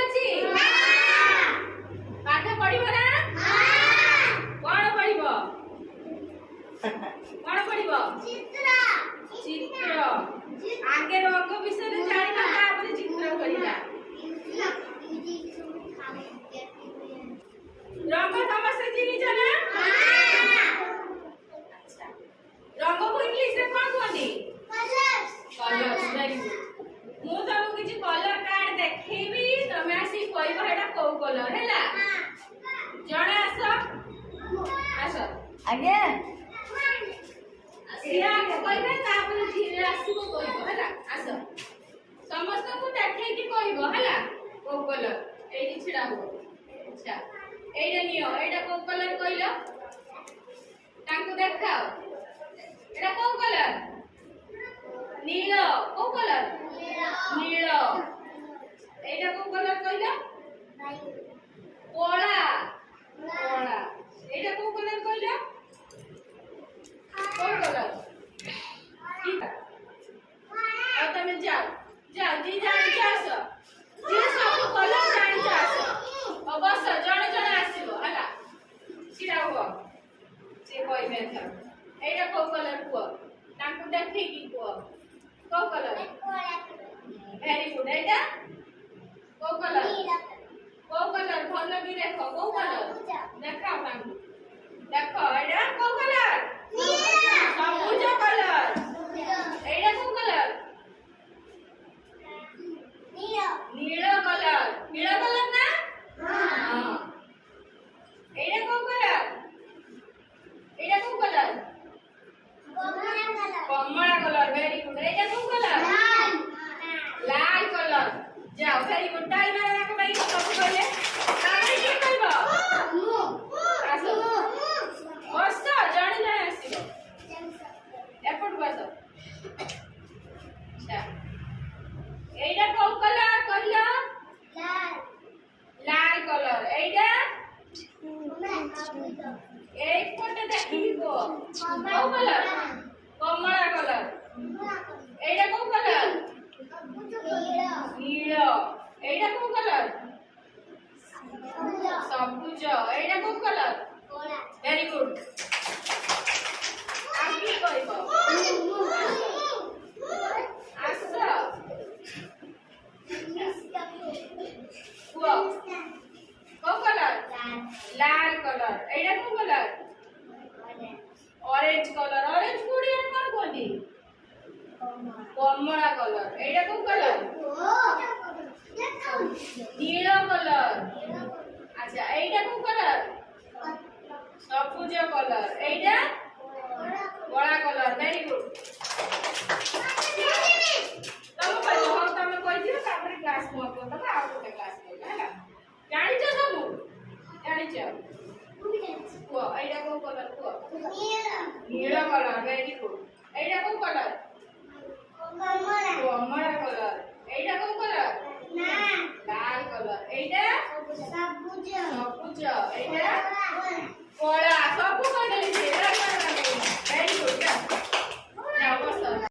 ଅଛି ପାଠ ପଢିବ ନା କଣ ପଢିବ ଚିତ୍ର ଆଗେ ରଙ୍ଗ ବିଷୟରେ ଜାଣିବା ତାପରେ ଚିତ୍ର କରିବା रंग समस्या चिन्हिच ना अच्छा रंग को इंग्लिश रे कोन कहनी कलर्स वेरी गुड मु तुमको किछि कलर कार्ड देखैबी तमे आसी कहबो एटा को कलर हैला जणे आसो आगे सिया के कहबे तापर धीरे आसीबो कहबो हैला आसो समस्त को देखै कि कहबो हैला को कलर एठी छिडा हो अच्छा एटा नियो एटा को कलर कइलो तांको देखाओ एटा को कलर नीलो को कलर नीलो एटा को कलर कइलो कोला कोला एटा को कलर कइलो को कलर ठीक है अब तमे जाओ जाओ जी जानी जासो जी सब कलर जानी जासो बस जणे जणे आसीबो हला छिडा हो से कहबे एथर एटा को कलर को तांको देखै कि को कलर वेरी गुड एटा को कलर भलो भी देखो को कलर देखाओ तांको देखो एटा को कलर सबुज कलर एटा को कलर नीलो कलर ना हां एटा को कलर कमला कलर वेरी गुड एटा को कलर लाल कलर जाओ वेरी गुड टाइम मारा के भाई सब कहले तामे की कहबो आसो बस जणी जणी आसीबो एपट बस अच्छा एटा को कलर कहलो लाल कलर एटा एक फोटो देखिबो को कलर कमला कलर एटा को कलर नीलो एटा को कलर सबुज एटा को कलर वेरी गुड आकी कहबो आसो को कलर लाल कलर एटा को कलर ऑरेंज कलर ऑरेंज कोडियन कोन कोनी कमला कलर एटा को कलर नीलो कलर अच्छा एटा को कलर सबुज कलर एटा बड़ा कलर वेरी गुड तम कहलो हम तमे कहि दियो तापर क्लास मोर को तब आ को क्लास को हैला जानि छ सब जानि छ को एटा को कलर को नीलो कलर वेरी गुड एटा को कलर